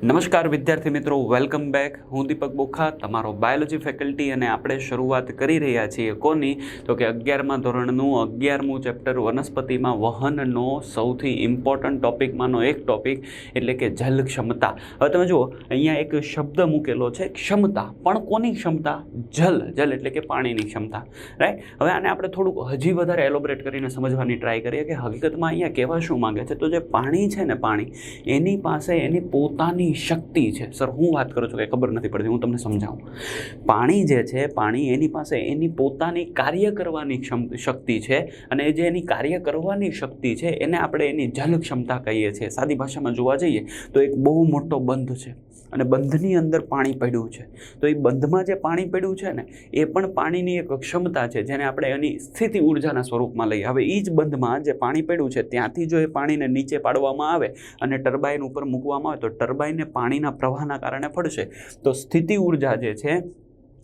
નમસ્કાર વિદ્યાર્થી મિત્રો, વેલકમ બેક. હું દીપક બોખા, તમારો બાયોલોજી ફેકલ્ટી, અને આપણે શરૂઆત કરી રહ્યા છીએ કોની તો કે 11મા ધોરણનું 11મું ચેપ્ટર વનસ્પતિમાં વહનનો સૌથી ઇમ્પોર્ટન્ટ ટોપિકમાંનો એક ટોપિક એટલે કે જલ ક્ષમતા. હવે તમે જુઓ, અહીંયા એક શબ્દ મૂકેલો છે ક્ષમતા, પણ કોની ક્ષમતા? જલ એટલે કે પાણીની ક્ષમતા, રાઈટ. હવે આને આપણે થોડુંક હજી વધારે એલોબરેટ કરીને સમજવાની ટ્રાય કરીએ કે હકીકતમાં અહીંયા કહેવા શું માંગે છે. તો જે પાણી છે ને, પાણી એની પાસે એની પોતાની શક્તિ છે. સર, હું વાત કરું છું કે ખબર નથી પડતી, હું તમને સમજાવું. પાણી જે છે, પાણી એની પાસે એની પોતાની કાર્ય કરવાની શક્તિ છે, અને જે એની કાર્ય કરવાની શક્તિ છે એને આપણે એની જલ ક્ષમતા કહીએ છીએ. સાદી ભાષામાં જોવા જઈએ તો એક બહુ મોટો બંધ છે અને બંધની અંદર પાણી પડ્યું છે. તો એ બંધમાં જે પાણી પડ્યું છે ને, એ પણ પાણીની એક ક્ષમતા છે જેને આપણે એની સ્થિતિ ઉર્જાના સ્વરૂપમાં લઈએ. હવે એ જ બંધમાં જે પાણી પડ્યું છે ત્યાંથી જો એ પાણીને નીચે પાડવામાં આવે અને ટર્બાઇન ઉપર મૂકવામાં આવે તો ટર્બાઇનને પાણીના પ્રવાહના કારણે ફળશે. તો સ્થિતિ ઉર્જા જે છે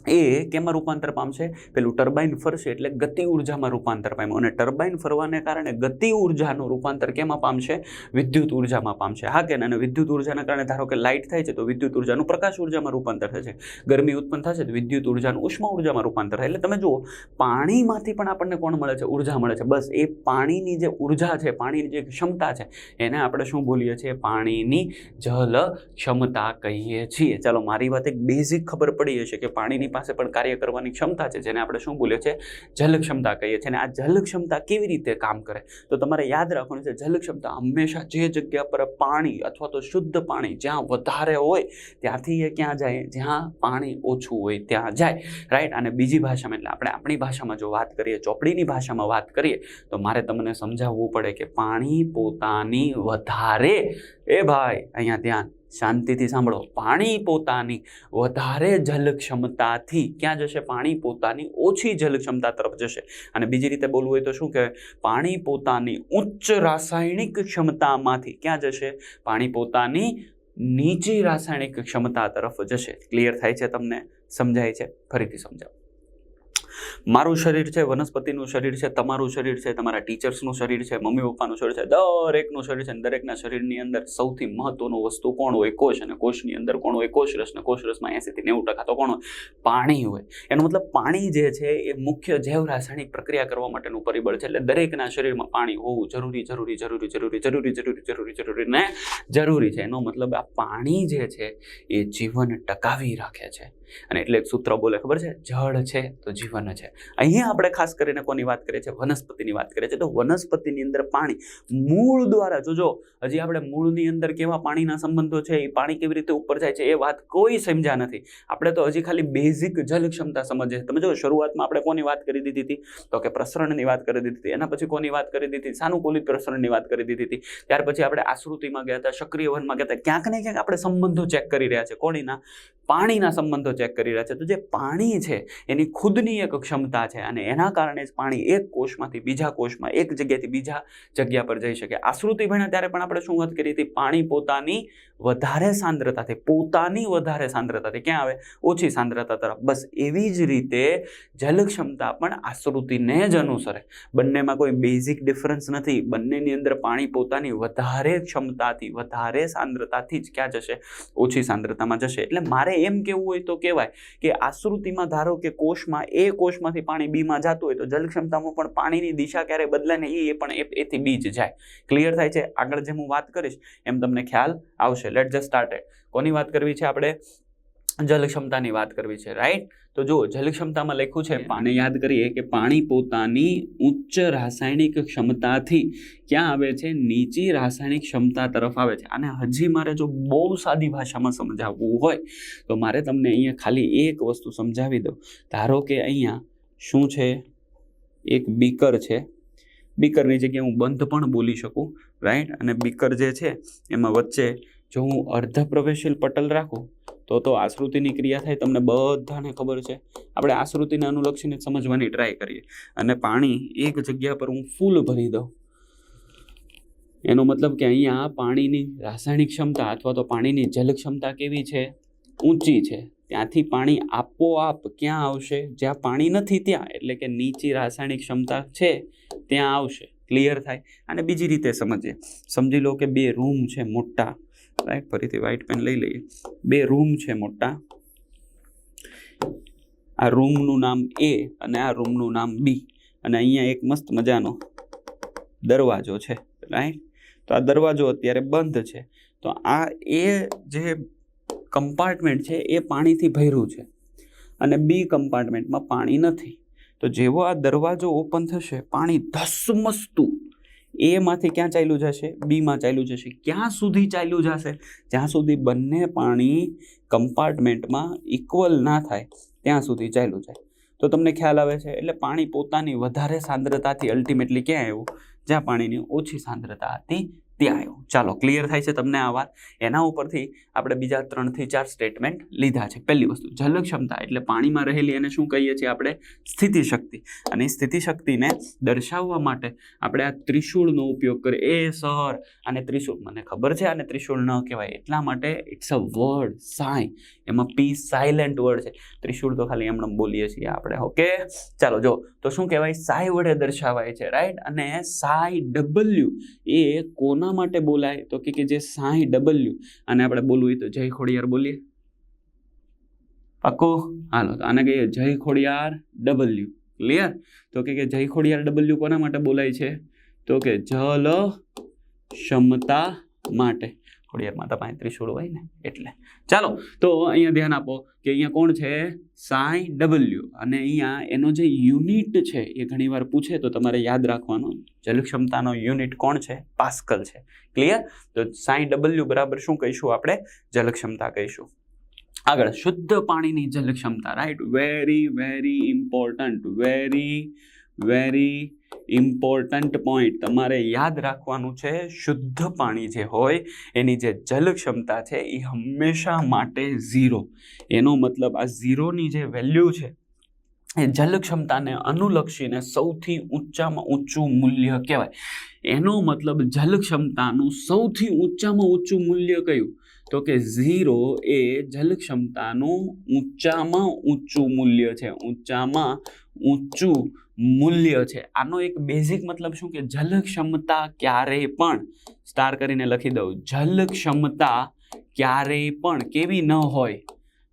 એ કેમાં રૂપાંતર પામશે? પેલું ટર્બાઇન ફરશે એટલે ગતિ ઉર્જામાં રૂપાંતર પામ્યું, અને ટર્બાઇન ફરવાને કારણે ગતિ ઉર્જાનું રૂપાંતર કેમાં પામશે? વિદ્યુત ઉર્જામાં પામશે. હા કે? અને વિદ્યુત ઉર્જાના કારણે ધારો કે લાઇટ થાય છે તો વિદ્યુત ઉર્જાનું પ્રકાશ ઉર્જામાં રૂપાંતર થશે. ગરમી ઉત્પન્ન થશે તો વિદ્યુત ઉર્જાનું ઉષ્મા ઉર્જામાં રૂપાંતર થાય. એટલે તમે જુઓ, પાણીમાંથી પણ આપણને કોણ મળે છે? ઉર્જા મળે છે. બસ એ પાણીની જે ઉર્જા છે, પાણીની જે ક્ષમતા છે, એને આપણે શું બોલીએ છીએ? પાણીની જલ ક્ષમતા કહીએ છીએ. ચાલો, મારી વાત એક બેઝિક ખબર પડી હશે કે પાણીની પાસે પણ કાર્ય કરવાની ક્ષમતા છે, જેને આપણે શું બોલીએ છીએ? જલ ક્ષમતા કહીએ છીએ. અને આ જલ ક્ષમતા કેવી રીતે કામ કરે? તો તમારે યાદ રાખવાનું છે, જલ ક્ષમતા હંમેશા જે જગ્યા પર પાણી અથવા તો શુદ્ધ પાણી જ્યાં વધારે હોય ત્યાંથી એ ક્યાં જાય? જ્યાં પાણી ઓછું હોય ત્યાં જાય, રાઈટ. અને બીજી ભાષામાં, એટલે આપણે આપણી ભાષામાં જો વાત કરીએ, ચોપડીની ભાષામાં વાત કરીએ, તો મારે તમને સમજાવવું પડે કે પાણી પોતાની વધારે, એ ભાઈ અહીંયા ધ્યાન, શાંતિથી સાંભળો, પાણી પોતાની વધારે જલ ક્ષમતાથી ક્યાં જશે? પાણી પોતાની ઓછી જલ ક્ષમતા તરફ જશે. અને બીજી રીતે બોલવું હોય તો શું કહેવાય? પાણી પોતાની ઉચ્ચ રાસાયણિક ક્ષમતામાંથી ક્યાં જશે? પાણી પોતાની નીચી રાસાયણિક ક્ષમતા તરફ જશે. ક્લિયર થાય છે? તમને સમજાય છે? ફરીથી સમજાવો. મારું શરીર છે, વનસ્પતિનું શરીર છે, તમારું શરીર છે, તમારા ટીચર્સનું શરીર છે, મમ્મી પપ્પાનું શરીર છે, દરેકનું શરીર છે. દરેકના શરીરની અંદર સૌથી મહત્વનું વસ્તુ કોણ હોય? કોષ. અને કોષની અંદર કોણ હોય? કોષરસ. અને કોષરસમાં 80 થી 90% તો કોણ હોય? પાણી હોય. એનો મતલબ પાણી જે છે એ મુખ્ય જૈવ રાસાયણિક પ્રક્રિયા કરવા માટેનું પરિબળ છે. એટલે દરેકના શરીરમાં પાણી હોવું જરૂરી છે. એનો મતલબ આ પાણી જે છે એ જીવન ટકાવી રાખે છે. અને એટલે એક સૂત્ર બોલે, ખબર છે? જળ છે તો જીવન છે. અહીંયા આપણે ખાસ કરીને કોની વાત કરીએ છીએ? વનસ્પતિની વાત કરીએ છીએ. તો વનસ્પતિની અંદર પાણી મૂળ દ્વારા, જોજો, હજી આપણે મૂળની અંદર કેવા પાણીના સંબંધો છે, એ પાણી કેવી રીતે ઉપર જાય છે, એ વાત કોઈ સમજ્યા નથી. આપણે તો હજી ખાલી બેઝિક જલ ક્ષમતા સમજીએ. તમે જો, શરૂઆતમાં આપણે કોની વાત કરી દીધી હતી? તો કે પ્રસરણની વાત કરી દીધી હતી. એના પછી કોની વાત કરી દીધી? સાનુકૂલિત પ્રસરણની વાત કરી દીધી હતી. ત્યાર પછી આપણે આશ્રુતિમાં ગયા હતા, સક્રિય વનમાં ગયા હતા. ક્યાંક ને ક્યાંક આપણે સંબંધો ચેક કરી રહ્યા છે. કોણીના? પાણીના સંબંધો ચેક કરી રહ્યા છે. તો જે પાણી છે એની ખુદની એક ક્ષમતા છે, અને એના કારણે જ પાણી એક કોષમાંથી બીજા કોષમાં, એક જગ્યાથી બીજા જગ્યા પર જઈ શકે. આશ્રુતિ ભણ્યા ત્યારે પણ આપણે શું વાત કરી હતી? પાણી પોતાની વધારે સાંદ્રતાથી ક્યાં આવે? ઓછી સાંદ્રતા તરફ. બસ એવી જ રીતે જલ ક્ષમતા પણ આશ્રુતિને જ અનુસરે. બંનેમાં કોઈ બેઝિક ડિફરન્સ નથી. બંનેની અંદર પાણી પોતાની વધારે ક્ષમતાથી, વધારે સાંદ્રતાથી જ ક્યાં જશે? ઓછી સાંદ્રતામાં જશે. એટલે મારે એમ કેવું હોય તો કહેવાય કે આશ્રુતિમાં ધારો કે કોષમાં, એ કોષમાંથી પાણી બીમાં જતું હોય તો જલ ક્ષમતામાં પણ પાણીની દિશા ક્યારે બદલાય ને એ પણ એથી બી જ જાય. ક્લિયર થાય છે? આગળ જેમ હું વાત કરીશ એમ તમને ખ્યાલ આવશે. Late just start. કોની વાત કરવી છે આપણે? જલ ક્ષમતાની વાત કરવી છે, રાઈટ. તો જો જલ ક્ષમતામાં લખ્યું છે, પાણી યાદ કરીએ કે પાણી પોતાની ઉચ્ચ રાસાયણિક ક્ષમતાથી ક્યાં આવે છે? નીચી રાસાયણિક ક્ષમતા તરફ આવે છે. અને હજી મારે જો બહુ સાદી ભાષામાં સમજાવવું હોય તો મારે તમને અહીંયા ખાલી એક વસ્તુ સમજાવી દઉં. ધારો કે અહીંયા શું છે? એક બીકર છે. બીકરની જગ્યાએ હું બંધ પણ બોલી શકું, રાઈટ. અને બીકર જે છે એમાં વચ્ચે જો હું અર્ધ પ્રવેશશીલ પટલ રાખું તો આશ્રુતિની ક્રિયા થાય. તમને બધાને ખબર છે. આપણે આશ્રુતિને અનુલક્ષીને સમજવાની ટ્રાય કરીએ. અને પાણી એક જગ્યા પર હું ફૂલ ભરી દઉં, એનો મતલબ કે અહીંયા પાણીની રાસાયણિક ક્ષમતા અથવા તો પાણીની જલ ક્ષમતા કેવી છે? ઊંચી છે. ત્યાંથી પાણી આપોઆપ ક્યાં આવશે? જ્યાં પાણી નથી ત્યાં, એટલે કે નીચી રાસાયણિક ક્ષમતા છે ત્યાં આવશે. ક્લિયર થાય? અને બીજી રીતે સમજીએ. સમજી લો કે બે રૂમ છે મોટા, રાઈટ. ફરીથી વ્હાઇટ પેન લઈ લઈએ. 2 રૂમ છે મોટા. આ રૂમનું નામ A અને આ રૂમનું નામ B, અને અહીંયા એક મસ્ત મજાનો દરવાજો છે, રાઈટ. તો આ દરવાજો અત્યારે બંધ છે. તો આ એ જે કમ્પાર્ટમેન્ટ છે એ પાણીથી ભર્યું છે અને B કમ્પાર્ટમેન્ટમાં પાણી નથી. તો જેવો આ દરવાજો ઓપન થશે, પાણી ધસમસતું એમાંથી ક્યાં ચાલ્યું જશે? બીમાં ચાલ્યું જશે. ક્યાં સુધી ચાલ્યું જશે? જ્યાં સુધી બંને પાણી કમ્પાર્ટમેન્ટમાં ઇક્વલ ના થાય ત્યાં સુધી ચાલ્યું જાય. તો તમને ખ્યાલ આવે છે. એટલે પાણી પોતાની વધારે સાંદ્રતાથી અલ્ટિમેટલી ક્યાં આવ્યું? જ્યાં પાણીની ઓછી સાંદ્રતા હતી ત્યાં આવ્યું. ચાલો, ક્લિયર થાય છે તમને આ વાત? એના ઉપરથી આપણે બીજા 3 થી 4 સ્ટેટમેન્ટ લીધા છે. પહેલી વસ્તુ, જલક્ષમતા એટલે પાણીમાં રહેલી એને શું કહીએ છીએ આપણે? સ્થિતિશક્તિ. અને એ સ્થિતિશક્તિને દર્શાવવા માટે આપણે આ ત્રિશૂળનો ઉપયોગ કરીએ. એ સર, આને ત્રિશૂળ, મને ખબર છે આને ત્રિશૂળ ન કહેવાય, એટલા માટે ઇટ્સ અ વર્ડ, સાઈ. એમાં પી સાયલેન્ટ વર્ડ છે. ત્રિશૂળ તો ખાલી એમણે બોલીએ છીએ આપણે. ઓકે, ચાલો જો, તો શું કહેવાય? સાઈ વડે દર્શાવાય છે, રાઈટ. અને સાઈ ડબલ્યુ એ કોના માટે બોલાય? તો કે જે સાઈ ડબલ્યુ, અને આપણે બોલવું હોય તો જય ખોડિયાર બોલીએ. પાક્કું? હાલો, તો આને કહીએ જય ખોડિયાર ડબલ્યુ. ક્લિયર? તો કે જય ખોડિયાર ડબલ્યુ કોના માટે બોલાય છે? તો કે જલ ક્ષમતા માટે. ખોડિયાર માતા પાસે ત્રિશૂળ હોય ને એટલે. ચાલો, તો અહીંયા ધ્યાન આપો કે અહીંયા કોણ છે? સાઈ ડબલ્યુ. અને અહીંયા એનો જે યુનિટ છે એ ઘણીવાર પૂછે તો તમારે યાદ રાખવાનું. જલક્ષમતાનો યુનિટ કોણ છે? પાસ્કલ છે. ક્લિયર? તો સાઈ ડબલ્યુ બરાબર શું કહીશું આપણે? જલક્ષમતા કહીશું. આગળ, શુદ્ધ પાણીની જલક્ષમતા, right. Very very important, very important point તમારે યાદ રાખવાનું છે. શુદ્ધ પાણી જે હોય એની જે જલક્ષમતા છે એ હંમેશા માટે 0. એનો મતલબ આ 0ની જે વેલ્યુ છે એ જલક્ષમતાને અનુલક્ષીને સૌથી ઊંચામાં ઊંચું મૂલ્ય કહેવાય. એનો મતલબ જલક્ષમતાનું સૌથી ઊંચામાં ઊંચું મૂલ્ય કયું? તો કે 0 એ જલક્ષમતાનું ઊંચામાં ઊંચું મૂલ્ય છે. ઊંચામાં ઊંચું મૂલ્ય છે. આનો એક બેઝિક મતલબ શું કે જલક્ષમતા ક્યારેય પણ, સ્ટાર કરીને લખી દઉં, જલક્ષમતા ક્યારેય પણ કેવી ન હોય?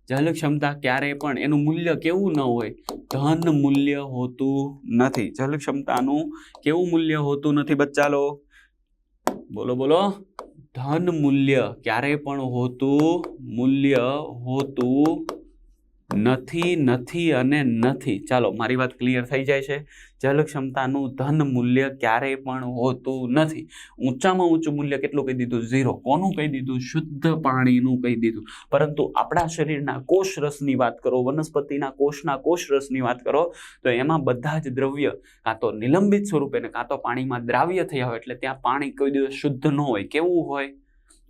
જલક્ષમતા ક્યારેય પણ એનું મૂલ્ય કેવું ન હોય? ધન મૂલ્ય હોતું નથી. જલક્ષમતાનું કેવું મૂલ્ય હોતું નથી બચ્ચાલો? બોલો બોલો. ધન મૂલ્ય ક્યારેય પણ હોતું નથી અને નથી. ચાલો, મારી વાત ક્લિયર થઈ જાય છે? જલક્ષમતાનું ધન મૂલ્ય ક્યારેય પણ હોતું નથી. ઊંચામાં ઊંચું મૂલ્ય કેટલું કહી દીધું? 0. કોનું કહી દીધું? શુદ્ધ પાણીનું કહી દીધું. પરંતુ આપણા શરીરના કોષ રસની વાત કરો, વનસ્પતિના કોષના કોષ રસની વાત કરો, તો એમાં બધા જ દ્રવ્ય કાં તો નિલંબિત સ્વરૂપે ને કાં તો પાણીમાં દ્રાવ્ય થયા હોય. એટલે ત્યાં પાણી કોઈ દિવસ શુદ્ધ ન હોય. કેવું હોય?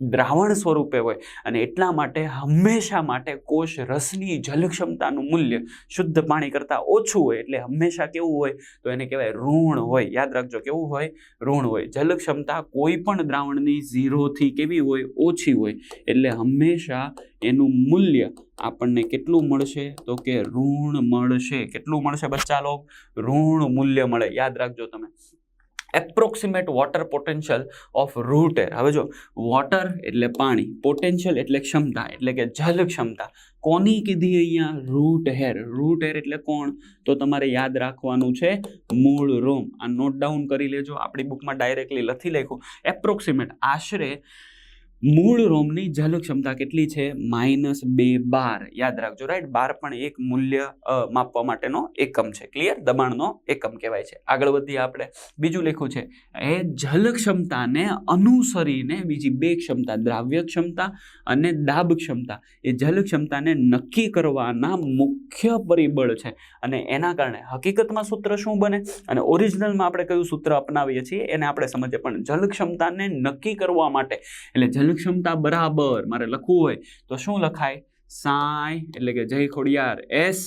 દ્રાવણ સ્વરૂપે હોય. અને એટલા માટે હંમેશા માટે કોષ રસની જલક્ષમતાનું મૂલ્ય શુદ્ધ પાણી કરતાં ઓછું હોય. એટલે હંમેશા કેવું હોય? તો એને કહેવાય ઋણ હોય. યાદ રાખજો, કેવું હોય? ઋણ હોય. જલક્ષમતા કોઈ પણ દ્રાવણની 0 થી કેવી હોય? ઓછી હોય. એટલે હંમેશા એનું મૂલ્ય આપણને કેટલું મળશે? તો કે ઋણ મળશે. કેટલું મળશે બચ્ચા લોક? ઋણ મૂલ્ય મળે. યાદ રાખજો તમે. Approximate water potential of root air. હવે જો, વોટર એટલે પાણી, પોટેન્શિયલ એટલે ક્ષમતા, એટલે કે જલ ક્ષમતા. કોની કીધી અહીંયા? Route hair. રૂટ હેર એટલે કોણ? તો તમારે યાદ રાખવાનું છે મૂળ રોમ. આ નોટ ડાઉન કરી લેજો. આપણી બુકમાં ડાયરેક્ટલી લખી લખ્યું. એપ્રોક્સિમેટ આશરે મૂળ રોમની જલ ક્ષમતા કેટલી છે? -2 બાર. યાદ રાખજો, રાઈટ. બાર પણ એક મૂલ્ય માપવા માટેનો એકમ છે. ક્લિયર? દબાણનો એકમ કહેવાય છે. આગળ વધીએ આપણે. બીજું લખ્યું છે એ જલ ક્ષમતાને અનુસરીને બીજી 2 ક્ષમતા, દ્રાવ્ય ક્ષમતા અને દાબ ક્ષમતા, એ જલ ક્ષમતાને નક્કી કરવાના મુખ્ય પરિબળ છે. અને એના કારણે હકીકતમાં સૂત્ર શું બને? અને ઓરિજિનલમાં આપણે કયું સૂત્ર અપનાવીએ છીએ એને આપણે સમજીએ. પણ જલ ક્ષમતાને નક્કી કરવા માટે, એટલે જલક્ષમતા બરાબર મારે લખવું હોય તો શું લખાય? સાઈ એટલે કે જય ખોડિયાર S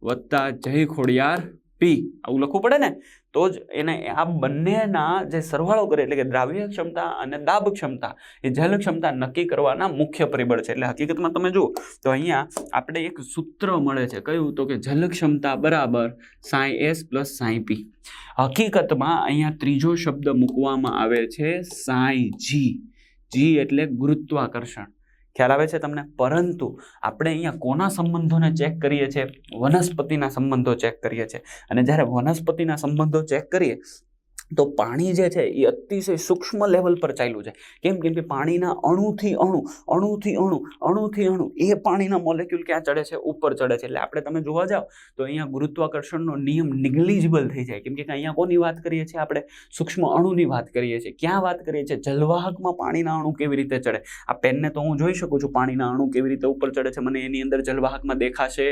વત્તા જય ખોડિયાર P. આવું લખવું પડે ને? તો જ એને આ બંનેના જે સરવાળો કરે, એટલે કે દ્રાવ્ય ક્ષમતા અને દાબ ક્ષમતા, એ જલ ક્ષમતા નક્કી કરવાના મુખ્ય પરિબળ છે. એટલે હકીકતમાં તમે જુઓ તો અહીંયા આપણે એક સૂત્ર મળે છે. કયું? તો કે જલ ક્ષમતા બરાબર psi S plus psi P. હકીકતમાં અહીંયા ત્રીજો શબ્દ મૂકવામાં આવે છે સાઈ G. જી એટલે ગુરુત્વાકર્ષણ. ખ્યાલ આવે છે તમને? પરંતુ આપણે અહીંયા કોના સંબંધોને ચેક કરીએ છીએ? વનસ્પતિના સંબંધો ચેક કરીએ છીએ. અને જ્યારે વનસ્પતિના સંબંધો ચેક કરીએ તો પાણી જે છે એ અતિશય સૂક્ષ્મ લેવલ પર ચાલ્યું છે. કેમ કે પાણીના અણુથી અણુ એ પાણીના મોલેક્યુલ ક્યાં ચડે છે? ઉપર ચડે છે. એટલે આપણે તમે જોવા જાઓ તો અહીંયા ગુરુત્વાકર્ષણનો નિયમ નિગ્લિજિબલ થઈ જાય. કેમ કે અહીંયા કોની વાત કરીએ છીએ આપણે? સૂક્ષ્મ અણુની વાત કરીએ છીએ. ક્યાં વાત કરીએ છીએ? જલવાહકમાં પાણીના અણુ કેવી રીતે ચડે? આ પેનને તો હું જોઈ શકું છું પાણીના અણુ કેવી રીતે ઉપર ચડે છે, મને એની અંદર જલવાહકમાં દેખાશે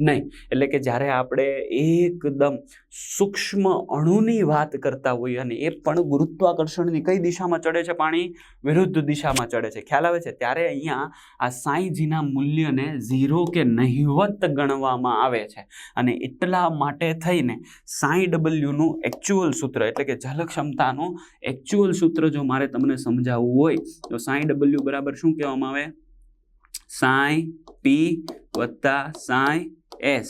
નહીં. એટલે કે જ્યારે આપણે એકદમ સૂક્ષ્મ અણુની વાત કરતા હોય અને એ પણ ગુરુત્વાકર્ષણની કઈ દિશામાં ચડે છે? પાણી વિરુદ્ધ દિશામાં ચડે છે. ખ્યાલ આવે છે? ત્યારે અહીંયા આ સાઈજીના મૂલ્યને 0 કે નહિવત ગણવામાં આવે છે. અને એટલા માટે થઈને સાઈ નું એકચ્યુઅલ સૂત્ર એટલે કે જલ ક્ષમતાનું એકચ્યુઅલ સૂત્ર જો મારે તમને સમજાવવું હોય તો સાઈ બરાબર શું કહેવામાં આવે? સાઈ પી વત્તા સાઈ એસ.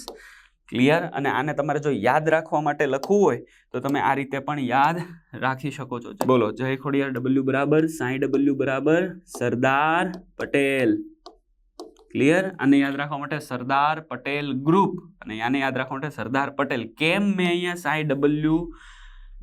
ક્લિયર? અને આને તમારે જો યાદ રાખવા માટે લખવું હોય તો તમે આ રીતે પણ યાદ રાખી શકો છો. બોલો, જય ખોડિયાર. W બરાબર સાઈ બરાબર સરદાર પટેલ. ક્લિયર? આને યાદ રાખવા માટે સરદાર પટેલ ગ્રુપ, અને આને યાદ રાખવા માટે સરદાર પટેલ. કેમ મેં અહીંયા સાઈ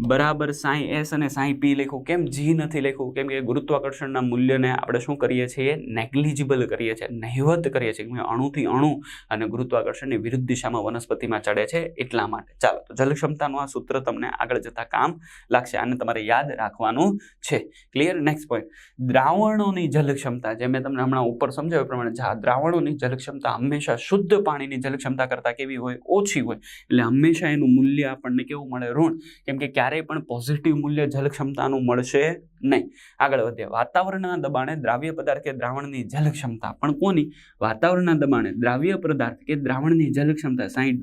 બરાબર સાઈ એસ અને સાઈ પી લખ્યું? કેમ જી નથી લખ્યું? કેમ કે ગુરુત્વાકર્ષણના મૂલ્યને આપણે શું કરીએ છીએ? નેગ્લિજિબલ કરીએ છીએ, નહિવત કરીએ છીએ. અણુથી અણુ અને ગુરુત્વાકર્ષણની વિરુદ્ધ દિશામાં વનસ્પતિમાં ચડે છે એટલા માટે. ચાલો, તો જલક્ષમતાનું આ સૂત્ર તમને આગળ જતા કામ લાગશે. આને તમારે યાદ રાખવાનું છે. ક્લિયર? નેક્સ્ટ પોઈન્ટ, દ્રાવણોની જલક્ષમતા. જે મેં તમને હમણાં ઉપર સમજાવ્યા પ્રમાણે દ્રાવણોની જલક્ષમતા હંમેશા શુદ્ધ પાણીની જલક્ષમતા કરતાં કેવી હોય? ઓછી હોય. એટલે હંમેશા એનું મૂલ્ય આપણને કેવું મળે? ઋણ. કેમ કે ક્યારેય પણ પોઝિટિવ મૂલ્ય જલક્ષમતાનું મળશે નહીં. આગળ વધીએ. વાતાવરણના દબાણે દ્રાવ્ય પદાર્થ કે દ્રાવણની જલક્ષમતા. પણ કોની? વાતાવરણના દબાણે દ્રાવ્ય પદાર્થ કે દ્રાવણની જલક્ષમતા સાઈ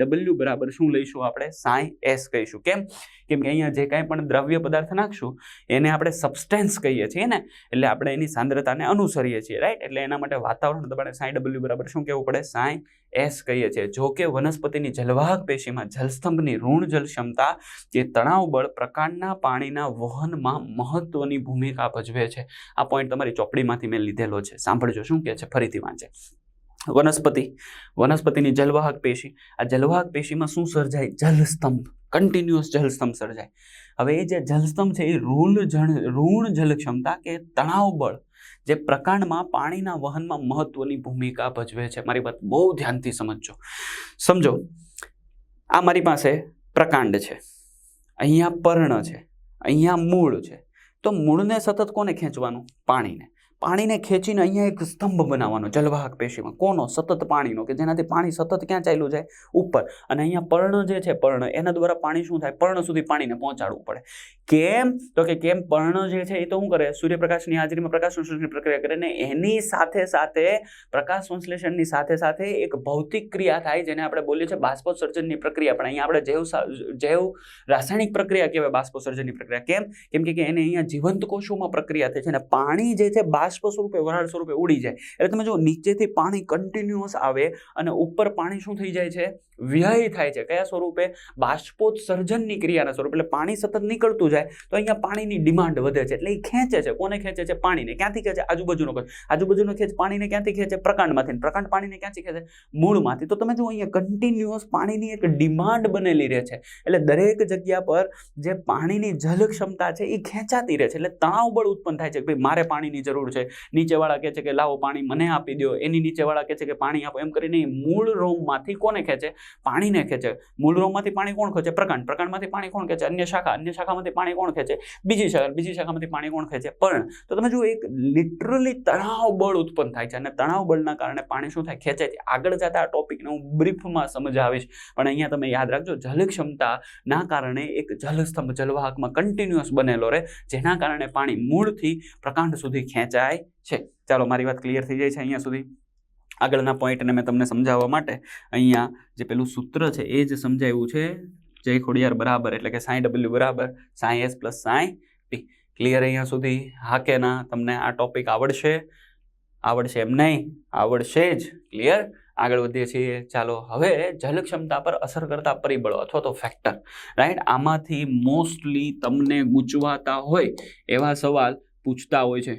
બરાબર શું લઈશું આપણે? સાઈ એસ કહીશું. કેમ? કેમ કે અહીંયા જે કાંઈ પણ દ્રવ્ય પદાર્થ નાખશું એને આપણે સબસ્ટેન્સ કહીએ છીએ ને, એટલે આપણે એની સાંદ્રતાને અનુસરીએ છીએ, રાઈટ? એટલે એના માટે વાતાવરણ દબાણે સાઈ બરાબર શું કહેવું પડે? સાઈ એસ કહીએ છીએ. જો કે વનસ્પતિની જલવાહક પેશીમાં જલસ્તંભની ઋણ જલ ક્ષમતા કે તણાવ બળ પ્રકાંડના પાણીના વહનમાં મહત્વની ભૂમિકા ભજવે છે. આ પોઈન્ટ તમારી ચોપડીમાંથી મેં લીધેલો છે. સાંભળજો શું કહે છે, ફરીથી વાંચે. વનસ્પતિની જલવાહક પેશી, આ જલવાહક પેશીમાં શું સર્જાય? જલસ્તંભ, કન્ટિન્યુઅસ જલસ્તંભ સર્જાય. હવે એ જે જલસ્તંભ છે એ ઋણ જલ ક્ષમતા કે તણાવ બળ જે પ્રકાંડમાં પાણીના વહનમાં મહત્વની ભૂમિકા ભજવે છે. મારી વાત બહુ ધ્યાનથી સમજો. આ મારી પાસે પ્રકાંડ છે, અહીંયા પર્ણ છે, અહીંયા મૂળ છે. તો મૂળને સતત કોને ખેંચવાનું? પાણીને. પાણીને ખેંચીને અહીંયા એક સ્તંભ બનાવવાનો જલવાહક પેશીમાં. કોનો? સતત પાણીનો, કે જેનાથી પાણી સતત ક્યાં ચાલ્યું જાય? ઉપર. અને અહીંયા પર્ણ જે છે, પર્ણ, એના દ્વારા પાણી શું થાય? પર્ણ સુધી પાણીને પહોંચાડવું પડે. કેમ? તો કે કેમ? પર્ણ જે છે એ તો શું કરે? સૂર્યપ્રકાશની હાજરીમાં પ્રકાશ સંશ્લેષણની પ્રક્રિયા કરે ને એની સાથે સાથે પ્રકાશ સંશ્લેષણની સાથે સાથે એક ભૌતિક ક્રિયા થાય જેને આપણે બોલીએ છીએ બાષ્પોત્સર્જનની પ્રક્રિયા. પણ અહીંયા આપણે જૈવ રાસાયણિક પ્રક્રિયા કહેવાય બાષ્પોત્સર્જનની પ્રક્રિયા. કેમ? કેમ કે એને અહીંયા જીવંત કોષોમાં પ્રક્રિયા થાય છે અને પાણી જે છે બાષ્પ સ્વરૂપે, વરાળ સ્વરૂપે ઉડી જાય. એટલે તમે જો નીચેથી પાણી કન્ટિન્યુઅસ આવે અને ઉપર પાણી શું થઈ જાય છે? વ્યય થાય છે. કયા સ્વરૂપે? બાષ્પોત્સર્જનની ક્રિયાના સ્વરૂપે. એટલે પાણી સતત નીકળતું જાય તો અહીંયા પાણીની ડિમાન્ડ વધે છે. એટલે એ ખેંચે છે. કોને ખેંચે છે? પાણીને. ક્યાંથી ખેંચે? આજુબાજુનો ખેંચ પાણીને ક્યાંથી ખેંચે? પ્રકાંડમાંથી. પ્રકાંડ પાણીને ક્યાંથી ખેંચે? મૂળમાંથી. તો તમે જો અહીંયા કન્ટિન્યુઅસ પાણીની એક ડિમાન્ડ બનેલી રહે છે. એટલે દરેક જગ્યા પર જે પાણીની જલ ક્ષમતા છે એ ખેંચાતી રહે છે. એટલે તણાવ બળ ઉત્પન્ન થાય છે કે ભાઈ મારે પાણીની જરૂર છે. નીચેવાળા કહે છે કે લાવો પાણી મને આપી દો, એની નીચેવાળા કહે છે કે પાણી આપો. એમ કરીને મૂળ રોમમાંથી કોને ખેંચે? પાણીને ખેંચે. મૂળ રોમમાંથી પાણી કોણ ખેંચે? પ્રકાંડ. પ્રકાંડમાંથી પાણી કોણ ખેંચે? અન્ય શાખામાંથી પાણી કોણ ખેંચે? બીજી શાખામાંથી પાણી કોણ ખેંચે? પર્ણ. તો તમે જુઓ એક લિટરલી તણાવ બળ ઉત્પન્ન થાય છે અને તણાવ બળના કારણે પાણી શું થાય? ખેંચાય છે. આગળ જતા આ ટોપિકને હું બ્રીફમાં સમજાવીશ, પણ અહીંયા તમે યાદ રાખજો જલ ક્ષમતાના કારણે એક જલસ્તંભ જલવાહકમાં કન્ટિન્યુઅસ બનેલો રહે, જેના કારણે પાણી મૂળથી પ્રકાંડ સુધી ખેંચાય છે. ચાલો, મારી વાત ક્લિયર થઈ જાય છે અહીંયા સુધી? આગળના પોઈન્ટને મેં તમને સમજાવવા માટે અહીંયા જે પેલું સૂત્ર છે એ જ સમજાવ્યું છે. જય ખોડિયાર બરાબર, એટલે કે સાઈ બરાબર સાઈ એસ પ્લસ સાઈ પી. ક્લિયર અહીંયા સુધી? હા કે ના? તમને આ ટોપિક આવડશે? આવડશે એમ નહીં, આવડશે જ. ક્લિયર? આગળ વધીએ છીએ. ચાલો, હવે જલ ક્ષમતા પર અસર કરતા પરિબળો અથવા તો ફેક્ટર, રાઈટ? આમાંથી મોસ્ટલી તમને ગૂંચવાતા હોય એવા સવાલ પૂછતા હોય છે.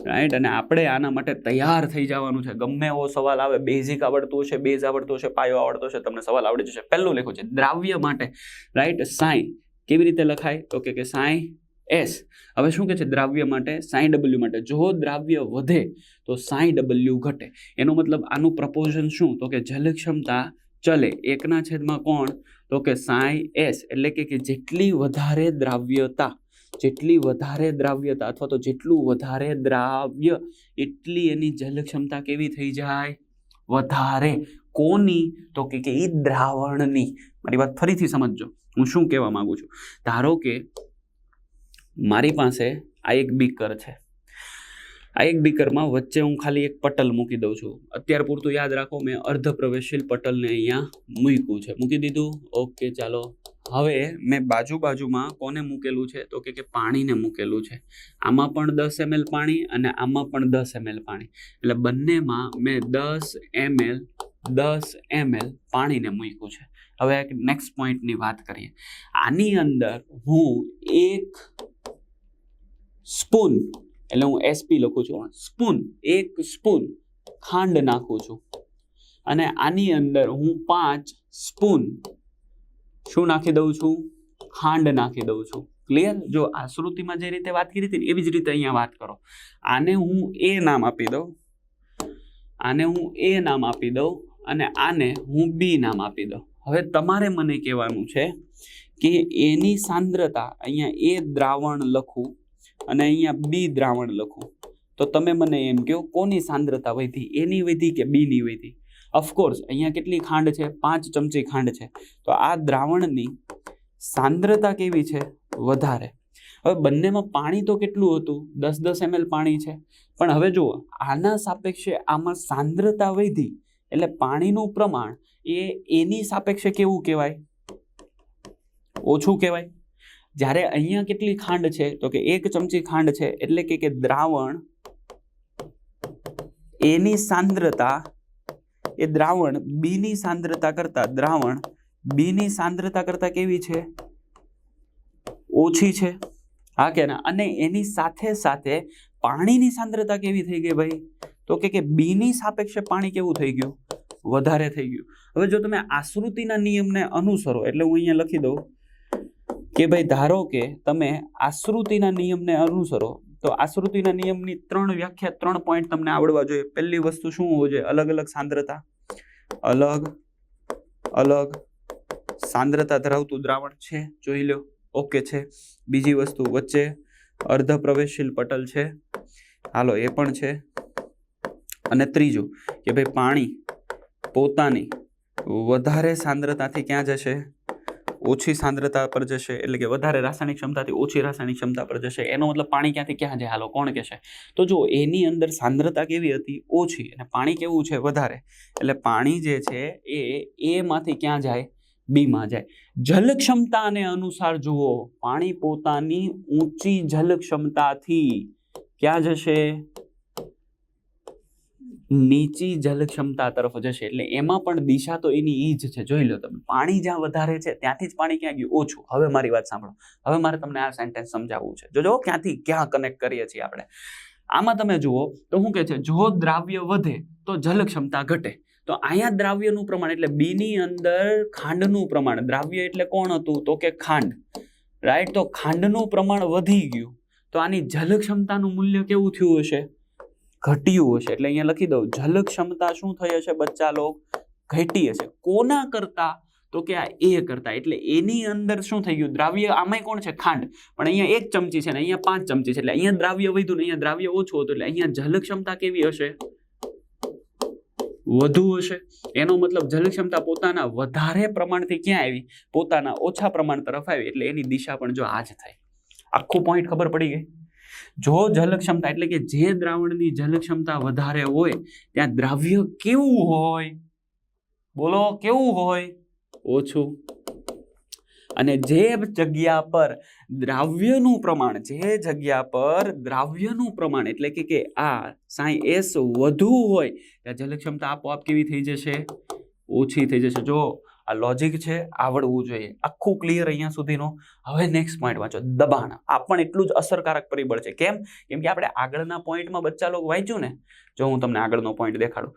રાઈટ, અને આપણે આના માટે તૈયાર થઈ જવાનું છે. ગમે એવો સવાલ આવે, બેઝિક આવડતું હશે, બેઝ આવડતો હશે, પાયો આવડતો હશે, તમને સવાલ આવડી જશે. પહેલું લખ્યું છે દ્રાવ્ય માટે, રાઈટ, સાઈ કેવી રીતે લખાય? તો કે સાઈ એસ. હવે શું કે છે દ્રાવ્ય માટે, સાઈ ડબલ્યુ માટે. જો દ્રાવ્ય વધે તો સાઈ ડબલ્યુ ઘટે. એનો મતલબ આનું પ્રપોઝન શું? તો કે જલક્ષમતા ચલે 1/, કોણ? તો કે સાઈ એસ. એટલે કે જેટલી વધારે દ્રાવ્યતા અથવા તો જેટલું વધારે દ્રાવ્ય એટલી એની જલક્ષમતા કેવી થઈ જાય? વધારે. કોની? તો કે એ દ્રાવણની. મારી વાત ફરીથી સમજજો, હું શું કહેવા માંગુ છું. ધારો કે મારી પાસે આ એક બીકર છે. આ એક બીકરમાં વચ્ચે હું ખાલી એક પટલ મૂકી દઉં છું. અત્યાર પૂરતું યાદ રાખો, મેં અર્ધ પ્રવેશશીલ પટલને અહીંયા મૂક્યું છે, મૂકી દીધું. ઓકે, ચાલો. હવે મેં બાજુમાં કોને મૂકેલું છે? તો કે પાણીને મૂકેલું છે. આમાં પણ 10 ml પાણી અને આમાં પણ 10 ml પાણી. એટલે બંનેમાં મેં 10 ml પાણીને મૂક્યું છે. હવે નેક્સ્ટ પોઈન્ટની વાત કરીએ. આની અંદર હું 1 સ્પૂન, એટલે હું SP લખું છું, સ્પૂન, 1 સ્પૂન ખાંડ નાખું છું. અને આની અંદર હું 5 સ્પૂન શું નાખી દઉં છું? ખાંડ નાખી દઉં છું. ક્લિયર? જો આશ્રુતિમાં જે રીતે વાત કરી હતી એવી જ રીતે અહીંયા વાત કરો. આને હું A નામ આપી દઉં, અને આને હું B નામ આપી દઉં. હવે તમારે મને કહેવાનું છે કે એની સાંદ્રતા, અહીંયા A દ્રાવણ લખું અને અહીંયા B દ્રાવણ લખું, તો તમે મને એમ કહો કોની સાંદ્રતા વધી? એની વધી કે B ની વધી? ઓફકોર્સ અહીંયા કેટલી ખાંડ છે? 5 ચમચી ખાંડ છે. તો આ દ્રાવણની સાંદ્રતા કેવી છે? વધારે. હવે બંનેમાં પાણી તો કેટલું હતું? 10 ml પાણી છે. પણ હવે જુઓ, આના સાપેક્ષે આમાં સાંદ્રતા વધી, એટલે પાણીનું પ્રમાણ એની સાપેક્ષે કેવું કહેવાય? ઓછું કહેવાય. જ્યારે અહીંયા કેટલી ખાંડ છે? તો કે 1 ચમચી ખાંડ છે. એટલે કે દ્રાવણ એની સાંદ્રતા, એ દ્રાવણ બીની સાંદ્રતા કરતા કેવી છે? ઓછી છે. હા કે ના? અને એની સાથે સાથે પાણીની સાંદ્રતા કેવી થઈ ગઈ ભાઈ? તો કે બીની સાપેક્ષે પાણી કેવું થઈ ગયું? વધારે થઈ ગયું. હવે જો તમે આશ્રુતિના નિયમને અનુસરો, એટલે હું અહીંયા લખી દઉં કે ભાઈ ધારો કે તમે આશ્રુતિના નિયમને અનુસરો, તો આશ્રુતિના નિયમની 3 વ્યાખ્યા, 3 પોઈન્ટ તમને આવડવા જોઈએ. પહેલી વસ્તુ શું હોવું જોઈએ? અલગ અલગ સાંદ્રતા, અલગ અલગ સાંદ્રતા ધરાવતું દ્રાવણ છે, જોઈ લો. ઓકે છે. બીજી વસ્તુ, વચ્ચે અર્ધ પ્રવેશશીલ પટલ છે, હાલો એ પણ છે. અને ત્રીજું કે ભાઈ પાણી પોતાની વધારે સાંદ્રતાથી ક્યાં જશે? ઓછી સાંદ્રતા પર જશે. એટલે કે વધારે રાસાયણિક ક્ષમતાથી ઓછી રાસાયણિક ક્ષમતા પર જશે. એનો મતલબ પાણી ક્યાંથી ક્યાં જાય? હાલો કોણ કહેશે? તો જો એની અંદર સાંદ્રતા કેવી હતી? ઓછી, અને પાણી કેવું છે? વધારે. એટલે પાણી જે છે એ માંથી ક્યાં જાય? B માં જાય. જલ ક્ષમતાને અનુસાર જુઓ, પાણી પોતાની ઊંચી જલ ક્ષમતાથી ક્યાં જશે? નીચી જલ ક્ષમતા તરફ જશે. એટલે એમાં પણ દિશા તો એની ઈ જ છે. જોઈ લો તમે, પાણી જ્યાં વધારે છે ત્યાંથી જ પાણી ક્યાં ગયું? ઓછું. હવે મારી વાત સાંભળો. હવે મારે તમને આ સેન્ટેન્સ સમજાવવું છે. જોજો ક્યાંથી ક્યાં કનેક્ટ કરીએ છીએ આપણે. આમાં તમે જુઓ તો શું કહે છે? જો દ્રાવ્ય વધે તો જલ ક્ષમતા ઘટે. તો અહીંયા દ્રાવ્યનું પ્રમાણ, એટલે B ની અંદર ખાંડનું પ્રમાણ, દ્રાવ્ય એટલે કોણ હતું? તો કે ખાંડ, રાઈટ. તો ખાંડનું પ્રમાણ વધી ગયું, તો આની જલ ક્ષમતાનું મૂલ્ય કેવું થયું હશે? ઘટ્યું હશે. એટલે અહીંયા લખી દઉં, જલ ક્ષમતા શું થઈ હશે બચ્ચા લોક? ઘટી હશે. કોના કરતા? તો કે આ A કરતા. એટલે એની અંદર શું થઈ ગયું? દ્રાવ્ય, આમાંય કોણ છે? ખાંડ. પણ અહીંયા 1 ચમચી છે ને અહીંયા 5 ચમચી છે. એટલે અહીંયા દ્રાવ્ય વધ્યું ને અહીંયા દ્રાવ્ય ઓછું હતું. એટલે અહીંયા જલ ક્ષમતા કેવી હશે? વધુ હશે. એનો મતલબ જલ ક્ષમતા પોતાના વધારે પ્રમાણથી ક્યાં આવી? પોતાના ઓછા પ્રમાણ તરફ આવી. એટલે એની દિશા પણ જો આ જ થઈ. આખું પોઈન્ટ ખબર પડી ગઈ? જો જલ ક્ષમતા, એટલે કે જે દ્રાવણની જલ ક્ષમતા વધારે હોય ત્યાં દ્રાવ્ય કેવું હોય? બોલો, કેવું હોય? ઓછું. અને જે જગ્યા પર દ્રાવ્યનું પ્રમાણ, એટલે કે આ સાઈ S વધુ હોય ત્યાં જલ ક્ષમતા આપોઆપ કેવી થઈ જશે? ઓછી થઈ જશે. જો આ લોજિક છે, આવડવું જોઈએ. આખું ક્લિયર અહીંયા સુધીનો. હવે નેક્સ્ટ પોઈન્ટ વાંચો, દબાણ. આ પણ એટલું જ અસરકારક પરિબળ છે. કેમ કે આપણે આગળના પોઈન્ટમાં બચ્ચા લોકો વાંચ્યું ને. જો હું તમને આગળનો પોઈન્ટ દેખાડું,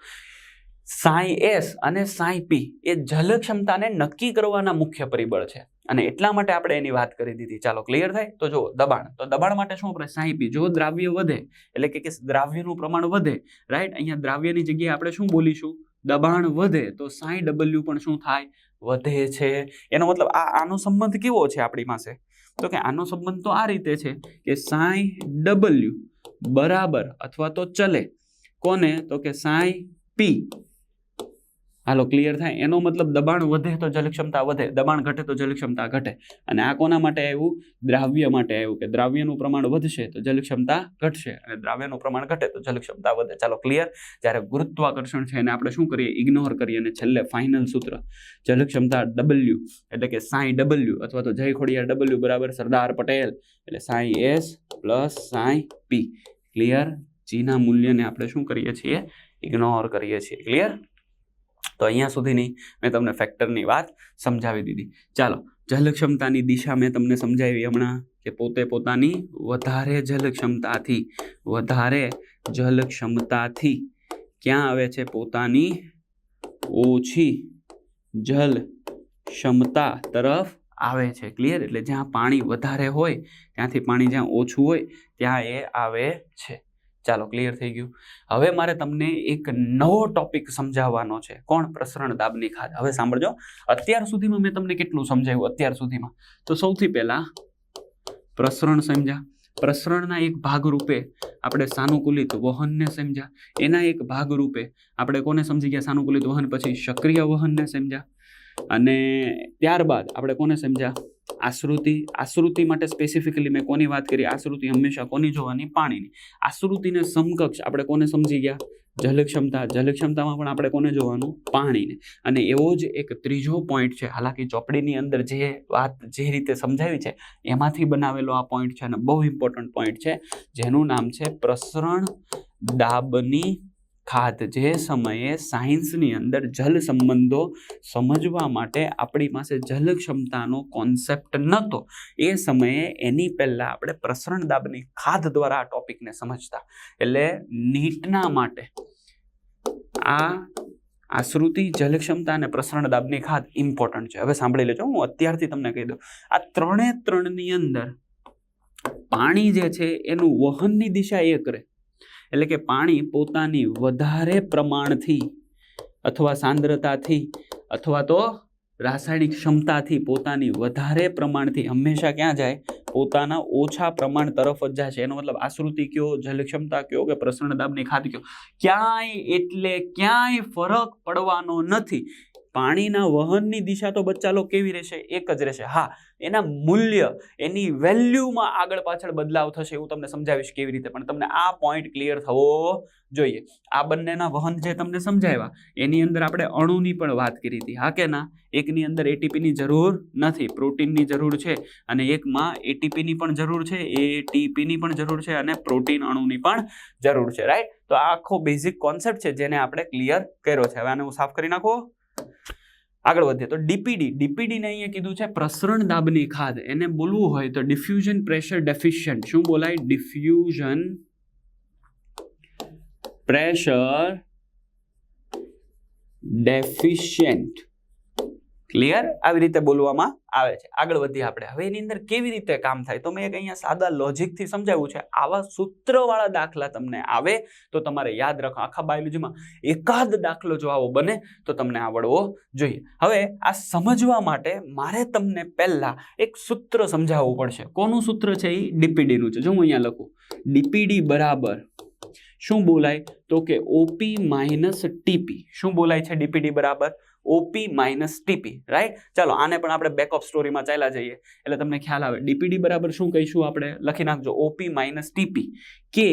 સાઈ એસ અને સાઈ પી એ જલ ક્ષમતાને નક્કી કરવાના મુખ્ય પરિબળ છે, અને એટલા માટે આપણે એની વાત કરી દીધી. ચાલો ક્લિયર થાય. તો જો દબાણ, તો દબાણ માટે શું આપણે સાઈ પી, જો દ્રાવ્ય વધે એટલે કે દ્રાવ્યનું પ્રમાણ વધે, રાઈટ. અહીંયા દ્રાવ્યની જગ્યાએ આપણે શું બોલીશું, દબાણ વધે, તો સાઈ ડબલ્યુ પણ શું થાય, વધે છે. એનો મતલબ આનો સંબંધ કેવો છે આપણી પાસે, તો કે આનો સંબંધ તો આ રીતે છે કે સાઈ ડબલ્યુ બરાબર અથવા તો ચલે કોને, તો કે સાઈ પી. હાલો ક્લિયર થાય. એનો મતલબ દબાણ વધે તો જલ ક્ષમતા વધે, દબાણ ઘટે તો જલ ક્ષમતા ઘટે. અને આ કોના માટે આવ્યું, દ્રાવ્ય માટે આવ્યું, કે દ્રાવ્યનું પ્રમાણ વધશે તો જલ ક્ષમતા ઘટશે, અને દ્રાવ્યનું પ્રમાણ ઘટે તો જલ ક્ષમતા વધે. ચાલો ક્લિયર. જ્યારે ગુરુત્વાકર્ષણ છે એને આપણે શું કરીએ, ઇગ્નોર કરીએ, અને છેલ્લે ફાઇનલ સૂત્ર જલ ક્ષમતા ડબલ્યુ એટલે કે સાઈ ડબલ્યુ અથવા તો જય ખોડિયાર ડબલ્યુ બરાબર સરદાર પટેલ, એટલે સાઈ એસ પ્લસ સાઈ પી. ક્લિયર. જીના મૂલ્યને આપણે શું કરીએ છીએ, ઇગ્નોર કરીએ છીએ. ક્લિયર. તો અહીંયા સુધીની મેં તમને ફેક્ટરની વાત સમજાવી દીધી. ચાલો, જલ ક્ષમતાની દિશા મેં તમને સમજાવી હમણાં, કે પોતે પોતાની વધારે જલ ક્ષમતાથી ક્યાં આવે છે, પોતાની ઓછી જલ ક્ષમતા તરફ આવે છે. ક્લિયર. એટલે જ્યાં પાણી વધારે હોય ત્યાંથી પાણી જ્યાં ઓછું હોય ત્યાં એ આવે છે. ચાલો ક્લિયર થઈ ગયું. હવે મારે તમને એક નવો ટોપિક સમજાવવાનો છે. કોણ? પ્રસરણ દાબની ખાધ. હવે સાંભળજો, અત્યાર સુધીમાં મેં તમને કેટલું સમજાવ્યું અત્યાર સુધીમાં, તો સૌથી પહેલા પ્રસરણ સમજ્યા, પ્રસરણના એક ભાગરૂપે આપણે સાનુકૂલિત વહનને સમજ્યા, એના એક ભાગરૂપે આપણે કોને સમજી ગયા, સાનુકૂલિત વહન પછી સક્રિય વહનને સમજ્યા, અને ત્યારબાદ આપણે કોને સમજ્યા, આશ્રુતિ. આશ્રુતિ માટે સ્પેસિફિકલી મેં કોની વાત કરી, આશ્રુતિ હંમેશા કોની જોવાની, પાણીની. આશ્રુતિને સમકક્ષ આપણે કોને સમજી ગયા, જલ ક્ષમતા. જલ ક્ષમતામાં પણ આપણે કોને જોવાનું, પાણીને. અને એવો જ એક ત્રીજો પોઈન્ટ છે, હાલાકી ચોપડીની અંદર જે વાત જે રીતે સમજાવી છે એમાંથી બનાવેલો આ પોઈન્ટ છે, અને બહુ ઇમ્પોર્ટન્ટ પોઈન્ટ છે, જેનું નામ છે પ્રસરણ દાબની ખાધ. જે સમયે સાયન્સની અંદર જલ સંબંધો સમજવા માટે આપણી પાસે જલ ક્ષમતાનો કોન્સેપ્ટ નહોતો, એ સમયે એની પહેલા આપણે પ્રસરણ દાબની ખાધ દ્વારા આ ટોપિકને સમજતા. એટલે નીટના માટે આ આશ્રુતિ, જલ ક્ષમતા અને પ્રસરણ દાબની ખાધ ઇમ્પોર્ટન્ટ છે. હવે સાંભળી લેજો, હું અત્યારથી તમને કહી દઉં. આ ત્રણે ત્રણની અંદર પાણી જે છે એનું વહનની દિશા એ કરે, એટલે કે પાણી પોતાની વધારે પ્રમાણથી અથવા સાંદ્રતાથી અથવા તો રાસાયણિક ક્ષમતાથી પોતાની વધારે પ્રમાણથી હંમેશા ક્યાં જાય, પોતાના ઓછા પ્રમાણ તરફ જ જાય છે. એનો મતલબ આશ્રુતિ કયો, જલ ક્ષમતા કયો કે પ્રસરણ દાબની ખાધ કયો, ક્યાંય ફરક પડવાનો નથી. પાણીના વહનની દિશા તો બચ્ચા લોકો કેવી રહેશે, એક જ રહેશે. હા, એના મૂલ્ય, એની વેલ્યુમાં આગળ પાછળ બદલાવ થશે, એવું તમને સમજાવીશ કેવી રીતે, પણ તમને આ પોઈન્ટ ક્લિયર થવો જોઈએ. આ બંનેના વહન જે તમને સમજાવ્યા એની અંદર આપણે અણુની પણ વાત કરી હતી, હા કે ના. એકની અંદર એટીપીની જરૂર નથી, પ્રોટીનની જરૂર છે, અને એકમાં એટીપીની પણ જરૂર છે, એટીપીની પણ જરૂર છે, અને પ્રોટીન અણુની પણ જરૂર છે, રાઈટ. તો આ આખો બેઝિક કોન્સેપ્ટ છે જેને આપણે ક્લિયર કર્યો છે. હવે આને હું સાફ કરી નાખો, આગળ વધીએ. તો ડીપીડી ને અહીંયા કીધું છે પ્રસરણ દાબની ખાધ. એને બોલવું હોય તો ડિફ્યુઝન પ્રેશર ડેફિશિયન્ટ. શું બોલાય? Diffusion pressure deficient. ક્લિયર? આવી રીતે બોલવામાં આવે છે. આગળ વધીએ આપણે. હવે એની અંદર કેવી રીતે કામ થાય, તો મેં એક અહીંયા સાદા લોજિકથી સમજાવ્યું છે. આવા સૂત્રવાળા દાખલા તમને આવે તો તમારે યાદ રાખો. આખા બાયોલોજીમાં એકાદ દાખલો જો આવો બને તો તમને આવડવો જોઈએ. હવે આ સમજવા માટે મારે તમને પહેલા એક સૂત્ર સમજાવવું પડશે. કોનું સૂત્ર છે? એ ડીપીડીનું છે. જો હું અહીંયા લખું, ડીપીડી બરાબર શું બોલાય, તો કે ઓપી માઇનસ ટીપી. શું બોલાય છે? ડીપીડી બરાબર ઓપી માઇનસ ટીપી, રાઈટ. ચાલો આને પણ આપણે બેકઅપ સ્ટોરીમાં ચાલ્યા જઈએ એટલે તમને ખ્યાલ આવે. ડીપીડી બરાબર શું કહીશું આપણે? લખી નાખજો, ઓપી માઇનસ ટીપી, કે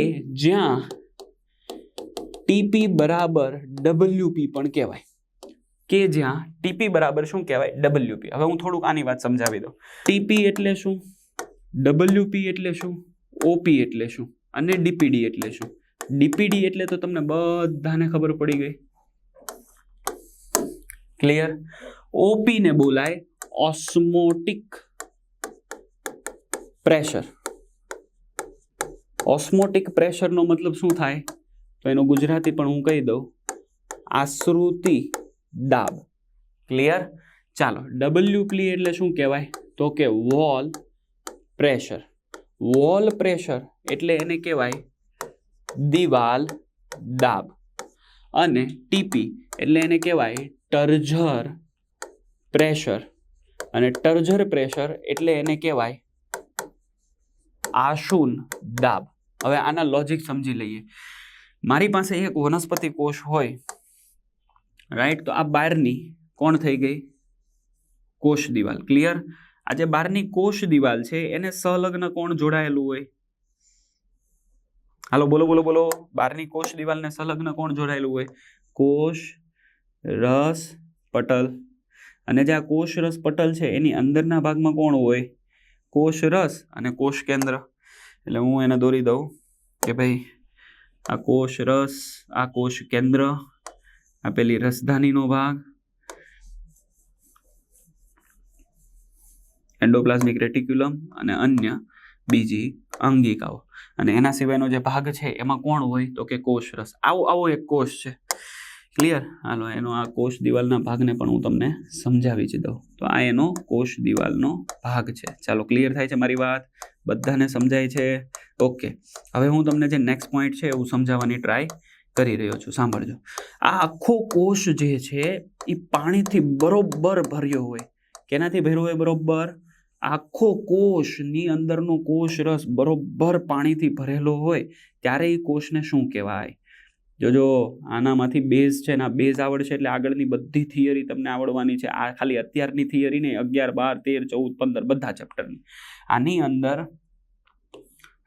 જ્યાં ટીપી બરાબર ડબલ્યુપી પણ કહેવાય, કે જ્યાં ટીપી બરાબર શું કહેવાય? ડબલ્યુપી. હવે હું થોડુંક આની વાત સમજાવી દઉં. ટીપી એટલે શું, ડબલ્યુપી એટલે શું, ઓપી એટલે શું, અને ડીપીડી એટલે શું. ડીપીડી એટલે તો તમને બધાને ખબર પડી ગઈ. ક્લિયર? ઓપી ને બોલાય ઓસ્મોટિક પ્રેશર. ઓસ્મોટિક પ્રેશરનો મતલબ શું થાય તો એનો ગુજરાતી પણ હું કહી દઉં, આશ્રુતિ દાબ. ક્લિયર? ચાલો, ડબલ્યુપી એટલે શું કહેવાય તો કે વોલ પ્રેશર. વોલ પ્રેશર એટલે એને કહેવાય દિવાલ દાબ. અને ટીપી એટલે એને કહેવાય ટર્ઝર પ્રેશર. અને ટર્ઝર પ્રેશર એટલે એને કહેવાય આશુન દાબ. હવે આના લોજિક સમજી લઈએ. મારી પાસે એક વનસ્પતિ કોષ હોય, રાઈટ, તો આ બહારની કોણ થઈ ગઈ? કોષ દિવાલ. ક્લિયર? આ જે બહારની કોષ દિવાલ છે એને સંલગ્ન કોણ જોડાયેલું હોય? હાલો બોલો બોલો બોલો. બહારની કોષ દિવાલને સંલગ્ન કોણ જોડાયેલું હોય? કોષ રસ પટલ. અને જે આ કોષ રસ પટલ છે એની અંદરના ભાગમાં કોણ હોય? કોષ રસ અને કોષ કેન્દ્ર. એટલે હું એને દોરી દઉં કે ભાઈ આ કોષ રસ, આ કોષ કેન્દ્ર, આ પેલી રસધાનીનો ભાગ, એન્ડોપ્લાઝમિક રેટિક્યુલમ અને અન્ય બીજી અંગિકાઓ. અને એના સિવાયનો જે ભાગ છે એમાં કોણ હોય તો કે કોષ રસ. આવો એક કોષ છે. ક્લિયર? હાલો એનો આ કોષ દિવાલના ભાગને પણ હું તમને સમજાવી જ દઉં. તો આ એનો કોષ દિવાલનો ભાગ છે. ચાલો, ક્લિયર થાય છે મારી વાત? બધાને સમજાય છે? ઓકે. હવે હું તમને જે નેક્સ્ટ પોઈન્ટ છે એવું સમજાવવાની ટ્રાય કરી રહ્યો છું. સાંભળજો. આ આખો કોષ જે છે એ પાણીથી બરોબર ભર્યો હોય. કેનાથી ભર્યો હોય બરોબર? આખો કોષની અંદરનો કોષ રસ બરોબર પાણીથી ભરેલો હોય ત્યારે એ કોષને શું કહેવાય? જો આનામાંથી બેઝ છે ને, આ બેઝ આવડશે એટલે આગળની બધી થિયરી તમને આવડવાની છે. આ ખાલી અત્યારની થિયરી નહીં, 11, 12, 13, 14, 15 બધા ચેપ્ટરની. આની અંદર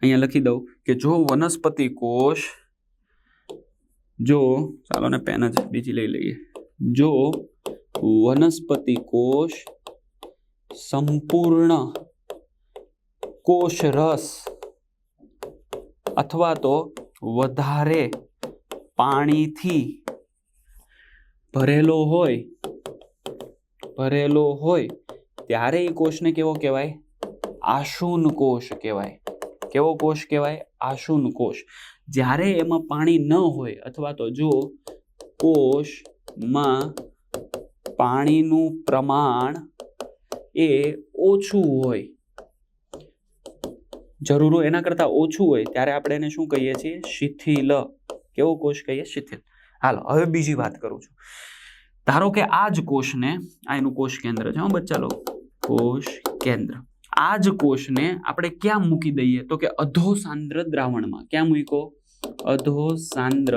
અહીંયા લખી દઉં કે જો વનસ્પતિ કોષ, ચાલો ને પેન જ બીજી લઈ લઈએ. જો વનસ્પતિ કોષ સંપૂર્ણ કોષ રસ અથવા તો વધારે પાણીથી ભરેલો હોય ત્યારે એ કોષને કેવો કહેવાય? આશુન કોષ કહેવાય. કેવો કોષ કહેવાય? આશુન કોષ. જ્યારે એમાં પાણી ન હોય અથવા તો જો કોષમાં પાણીનું પ્રમાણ એ ઓછું હોય, જરૂર હોય એના કરતા ઓછું હોય ત્યારે આપણે એને શું કહીએ છીએ? શિથિલ. કેવો કોષ કહીએ? શિથિલ. હાલો હવે બીજી વાત કરું છું. ધારો કે આ જ કોષને, આ એનું કોષ કેન્દ્ર છે, બચ્ચા લો, કોષ કેન્દ્ર. આ જ કોષને આપણે ક્યાં મૂકી દઈએ તો કે અધોસાંદ્ર દ્રાવણમાં. ક્યાં મૂકો? અધોસાંદ્ર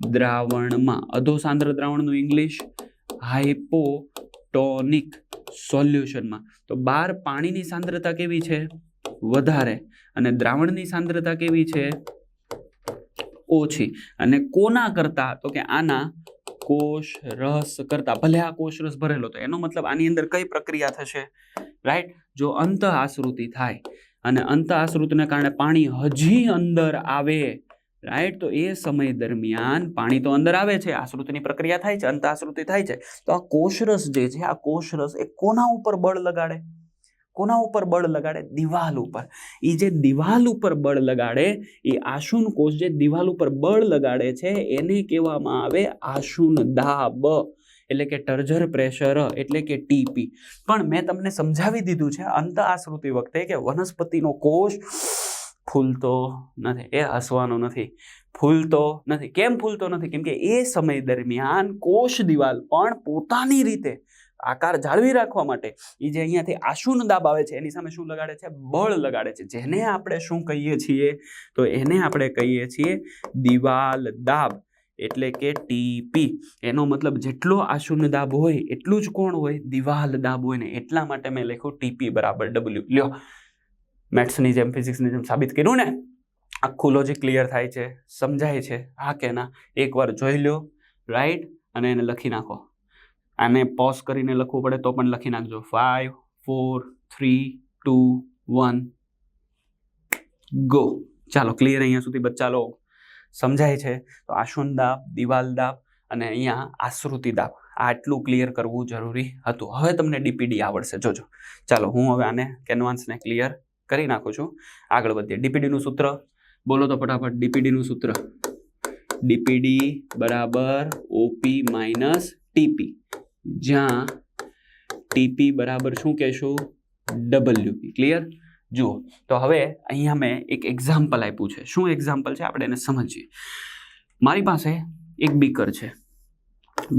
દ્રાવણમાં. અધોસાંદ્ર દ્રાવણનું ઇંગ્લિશ હાઇપોટોનિક સોલ્યુશનમાં. તો બહાર પાણીની સાંદ્રતા કેવી છે? વધારે. અને દ્રાવણની સાંદ્રતા કેવી છે? ઓછી. અને કોના કરતા તો કે આના કોષ રસ કરતા. ભલે આ કોષ રસ ભરેલો, તો એનો મતલબ આની અંદર કઈ પ્રક્રિયા થશે? રાઈટ? જો અંત આશ્રુતિ થાય અને અંત આશ્રુતિને કારણે પાણી હજી અંદર આવે, રાઈટ, તો એ સમય દરમિયાન પાણી તો અંદર આવે છે, આશ્રુતિની પ્રક્રિયા થાય છે, અંત આશ્રુતિ થાય છે, તો આ કોષરસ જે છે, આ કોષરસ એ કોના ઉપર બળ લગાડે? કોના ઉપર બળ લગાડે? દિવાલ ઉપર. એ જે દિવાલ ઉપર બળ લગાડે, એ આશુન કોષ જે દિવાલ ઉપર બળ લગાડે છે એને કહેવામાં આવે આશુન દાબ, એટલે કે ટર્ઝર પ્રેશર, એટલે કે ટીપી. પણ મેં તમને સમજાવી દીધું છે અંત આશ્રુતિ વખતે કે વનસ્પતિનો કોષ ફૂલતો નથી. એ હસવાનો નથી, ફૂલતો નથી. કેમ ફૂલતો નથી? કેમ કે એ સમય દરમિયાન કોષ દિવાલ પણ પોતાની રીતે આકાર જાળવી રાખવા માટે એ જે અહીંયાથી આશુન દાબ આવે છે એની સામે શું લગાડે છે? બળ લગાડે છે. જેને આપણે શું કહીએ છીએ? તો એને આપણે કહીએ છીએ દિવાલ દાબ, એટલે કે ટીપી. એનો મતલબ જેટલો આશુન દાબ હોય એટલું જ કોણ હોય? દિવાલ દાબ હોય ને. એટલા માટે મેં લખ્યું ટીપી બરાબર ડબલ્યુ. લ્યો, મેથ્સની જેમ ફિઝિક્સની જેમ સાબિત કર્યું ને. આખું લોજિક ક્લિયર થાય છે, સમજાય છે? હા કે ના? એકવાર જોઈ લો, રાઈટ, અને એને લખી નાખો. આને પોઝ કરીને લખવું પડે તો પણ લખી નાખજો. 5, 4, 3, 2, 1 ગો. ચાલો, ક્લિયર અહીંયા સુધી બચ્ચા લો? સમજાય છે? તો આશુન દાબ, દિવાલ દાબ અને અહીંયા આશ્રુતિ દાબ, આટલું ક્લિયર કરવું જરૂરી હતું. હવે તમને ડીપીડી આવડશે. જોજો, ચાલો હું હવે આને કેનવાસને ક્લિયર કરી નાખું છું. આગળ વધીએ. ડીપીડીનું સૂત્ર બોલો તો ફટાફટ. ડીપીડીનું સૂત્ર ડીપીડી બરાબર ઓપી માઇનસ ટીપી, જ્યાં ટીપી બરાબર શું કહેશું? ડબલ્યુપી. ક્લિયર? જુઓ તો હવે અહીંયા મેં એક એક્ઝામ્પલ આપ્યું છે. શું એક્ઝામ્પલ છે આપણે એને સમજીએ. મારી પાસે એક બીકર છે.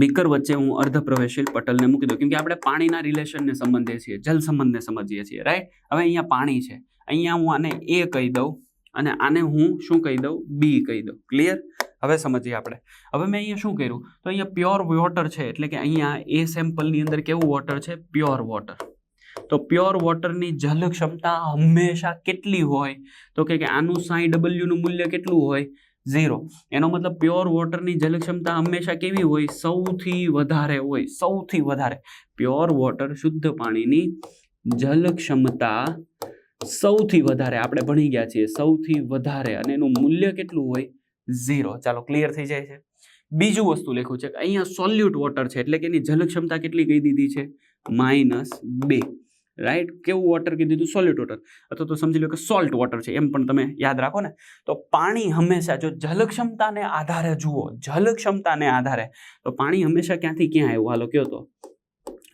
બીકર વચ્ચે હું અર્ધપ્રવેશીલ પટલને મૂકી દઉં, કેમ કે આપણે પાણીના રિલેશનને સંબંધીએ છીએ, જલ સંબંધને સમજીએ છીએ, રાઈટ? હવે અહીંયા પાણી છે, અહીંયા હું આને એ કહી દઉં અને આને હું શું કહી દઉં? બી કહી દઉં. ક્લિયર? હવે સમજીએ આપણે. હવે મેં અહીંયા શું કર્યું? તો અહીંયા પ્યોર વોટર છે, એટલે કે અહીંયા એ સેમ્પલની અંદર કેવું વોટર છે? Pure water. તો પ્યોર વોટરની જલ ક્ષમતા હંમેશા કેટલી હોય? તો કે આનું SI નું મૂલ્ય કેટલું હોય? 0. એનો મતલબ પ્યોર વોટરની જલ ક્ષમતા હંમેશા કેવી હોય? સૌથી વધારે હોય. સૌથી વધારે. પ્યોર વોટર, શુદ્ધ પાણીની જલ ક્ષમતા સૌથી વધારે, આપણે ભણી ગયા છીએ, સૌથી વધારે, અને એનું મૂલ્ય કેટલું હોય? 0. ચાલો, ક્લિયર થઈ જાય છે. બીજું વસ્તુ લખ્યું છે કે અહીંયા સોલ્યુટ વોટર છે, એટલે કે એની જલ ક્ષમતા કેટલી કહી દીધી છે? -2. રાઈટ? કેવું વોટર કીધું હતું? સોલ્યુટ વોટર, અથવા તો સમજી લો કે સોલ્ટ વોટર છે, એમ પણ તમે યાદ રાખો ને. તો પાણી હંમેશા, જો જલ ક્ષમતાને આધારે જુઓ, જલ ક્ષમતાને આધારે, તો પાણી હંમેશા ક્યાંથી ક્યાં આવ્યું? હાલો કયો તો.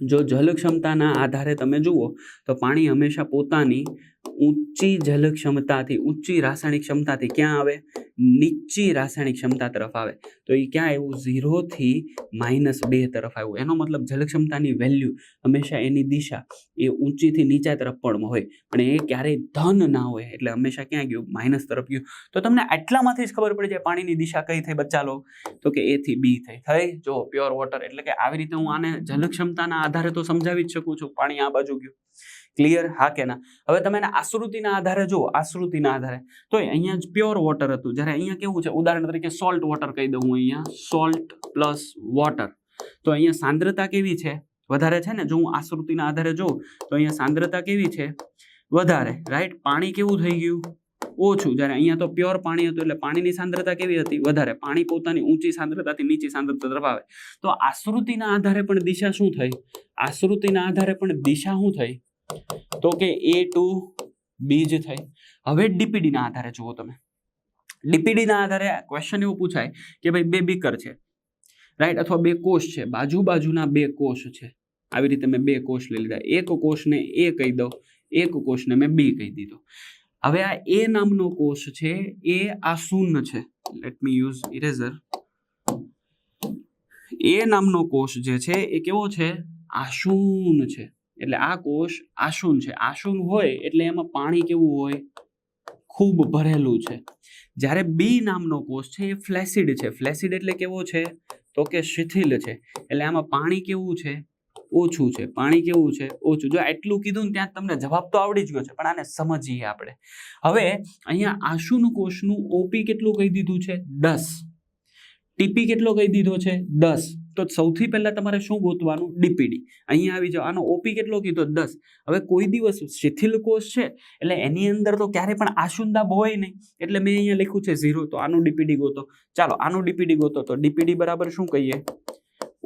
જો જલ ક્ષમતાના આધારે તમે જુઓ તો પાણી હંમેશા પોતાની ઊંચી જલ ક્ષમતાથી, ઊંચી રાસાયણિક ક્ષમતાથી ક્યાં આવે? નીચી રાસાયણિક ક્ષમતા તરફ આવે. તો એ ક્યાં આવ્યું? 0 થી -2 તરફ આવ્યું. એનો મતલબ જલ ક્ષમતાની વેલ્યુ હંમેશા એની દિશા એ ઊંચીથી નીચા તરફ પણ હોય, પણ એ ક્યારેય ધન ના હોય, એટલે હંમેશા ક્યાં ગયું? માઇનસ તરફ ગયું. તો તમને આટલામાંથી જ ખબર પડી જાય પાણીની દિશા કઈ થઈ બચ્ચા લો? તો કે A થી B થઈ. જો પ્યોર વોટર, એટલે કે આવી રીતે હું આને જલ ક્ષમતાના આધારે તો સમજાવી જ શકું છું. પાણી આ બાજુ ગયું. ક્લિયર? હા કે ના? હવે તમે એને આશ્રુતિના આધારે જુઓ. આશ્રુતિના આધારે તો અહીંયા જ પ્યોર વોટર હતું, જ્યારે અહીંયા કેવું છે? ઉદાહરણ તરીકે સોલ્ટ વોટર કહી દઉં હું. અહીંયા સોલ્ટ પ્લસ વોટર, તો અહીંયા સાંદ્રતા કેવી છે? વધારે છે ને. જો હું આશ્રુતિના આધારે જોઉં તો અહીંયા સાંદ્રતા કેવી છે? વધારે. રાઈટ? પાણી કેવું થઈ ગયું? ઓછું. જ્યારે અહીંયા તો પ્યોર પાણી હતું, એટલે પાણીની સાંદ્રતા કેવી હતી? વધારે. પાણી પોતાની ઊંચી સાંદ્રતાથી નીચી સાંદ્રતા તરફ આવે. તો આશ્રુતિના આધારે પણ દિશા શું થઈ? આશ્રુતિના આધારે પણ દિશા શું થઈ? તો કે A to B જ થઈ. હવે ડીપીડીના આધારે જુઓ તમે. ડીપીડીના આધારે ક્વેશ્ચન એવું પૂછાય કે ભાઈ બે બીકર છે, રાઈટ? અથવા બે કોષ છે, બાજુના બે કોષ છે. આવી રીતે મેં બે કોષ લઈ લીધા. એક કોષને A કહી દઉં, એક કોષને મેં B કહી દીધો. હવે આ A નામનો કોષ છે એ આશૂન્ય છે. Let me use eraser. A નામનો કોષ જે છે એ કેવો છે? આશૂન્ય છે. એટલે આ કોષ આશૂન છે. આશૂન હોય એટલે એમાં પાણી કેવું હોય? ખૂબ ભરેલું છે. જ્યારે બી નામનો કોષ છે એ ફ્લેસિડ છે. ફ્લેસિડ એટલે કેવો છે? તો કે શિથિલ છે. એટલે આમાં પાણી કેવું છે? ઓછું છે. પાણી કેવું છે? ઓછું. જો આટલું કીધું ને ત્યાં તમને જવાબ તો આવડી જ ગયો છે, પણ આને સમજીએ આપણે. હવે અહીંયા આશૂન કોષનું ઓપી કેટલું કહી દીધું છે? 10. ટીપી કેટલો કહી દીધો છે? 10. તો સૌથી પહેલા તમારે શું ગોતવાનું? ડીપીડી. અહીંયા આવી જાઓ. આનો ઓપી કેટલો કીધો? 10. હવે કોઈ દિવસ શિથિલ કોષ છે એટલે એની અંદર તો ક્યારે પણ આશુંદા હોય નહીં, એટલે મેં અહીંયા લખ્યું છે 0. તો આનું ડીપીડી ગોતો. ચાલો આનું ડીપીડી ગોતો. તો ડીપીડી બરાબર શું કહીએ?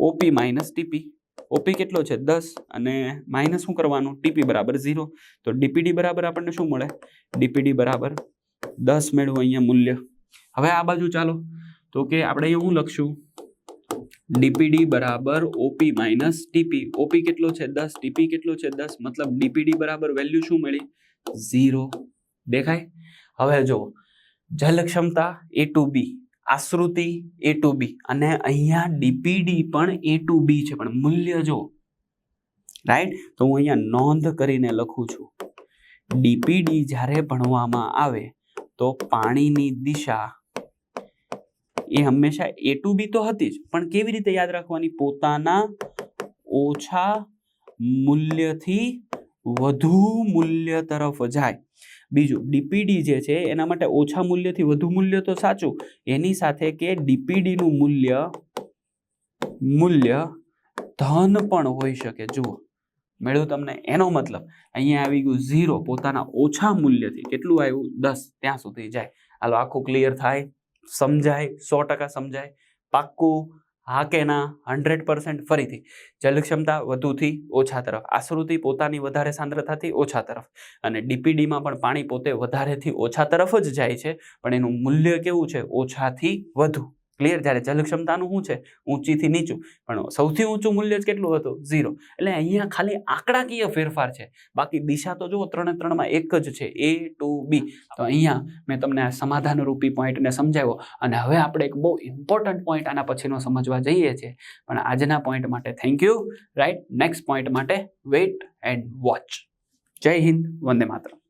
OP minus TP. ઓપી કેટલો છે? 10 અને માઇનસ શું કરવાનું? ટીપી બરાબર 0. તો ડીપીડી બરાબર આપણને શું મળે? ડીપીડી બરાબર 10 મેળવું અહીંયા મૂલ્ય. હવે આ બાજુ ચાલો, તો કે આપણે અહીંયા શું લખશું? ડીપીડી બરાબર ઓપી માઇનસ ટીપી. ઓપી કેટલો છે? 10. ટીપી કેટલો છે? 10. મતલબ ડીપીડી બરાબર વેલ્યુ શું મળી? 0. દેખાય? હવે જો જલ ક્ષમતા A to B, આશ્રુતિ A to B, અને અહીંયા ડીપીડી પણ A to B છે, પણ મૂલ્ય જો, રાઈટ? તો હું અહીંયા નોંધ કરીને લખું છું. ડીપીડી જ્યારે ભણવામાં આવે તો પાણીની દિશા એ હંમેશા A to B તો હતી જ, પણ કેવી રીતે યાદ રાખવાની? પોતાના ઓછા મૂલ્યથી વધુ મૂલ્ય તરફ જાય. બીજું ડીપીડી જે છે એના માટે ઓછા મૂલ્યથી વધુ મૂલ્ય તો સાચું, એની સાથે કે ડીપીડીનું મૂલ્ય ધન પણ હોઈ શકે. જુઓ મેળવું તમને? એનો મતલબ અહીંયા આવી ગયું 0. પોતાના ઓછા મૂલ્યથી કેટલું આવ્યું? 10. ત્યાં સુધી જાય. હાલો આખું ક્લિયર થાય? સમજાય? 100% સમજાય? પાક્કું? હા કે ના? 100%. ફરીથી જલક્ષમતા વધુથી ઓછા તરફ, આશ્રુતિ પોતાની વધારે સાંદ્રતાથી ઓછા તરફ, અને ડીપીડીમાં પણ પાણી પોતે વધારેથી ઓછા તરફ જ જાય છે, પણ એનું મૂલ્ય કેવું છે? ઓછાથી વધુ. ક્લિયર? જ્યારે જલક્ષમતાનું શું છે? ઊંચીથી નીચું, પણ સૌથી ઊંચું મૂલ્ય જ કેટલું હતું? 0. એટલે અહીંયા ખાલી આંકડાકીય ફેરફાર છે, બાકી દિશા તો જુઓ 3 એ 3માં એક જ છે, A to B. તો અહીંયા મેં તમને આ સમાધાનરૂપી પોઈન્ટને સમજાવ્યો, અને હવે આપણે એક બહુ ઇમ્પોર્ટન્ટ પોઈન્ટ આના પછીનો સમજવા જઈએ છીએ, પણ આજના પોઈન્ટ માટે thank you. Right, next point માટે વેઇટ એન્ડ વોચ. જય હિન્દ, વંદે માતરમ.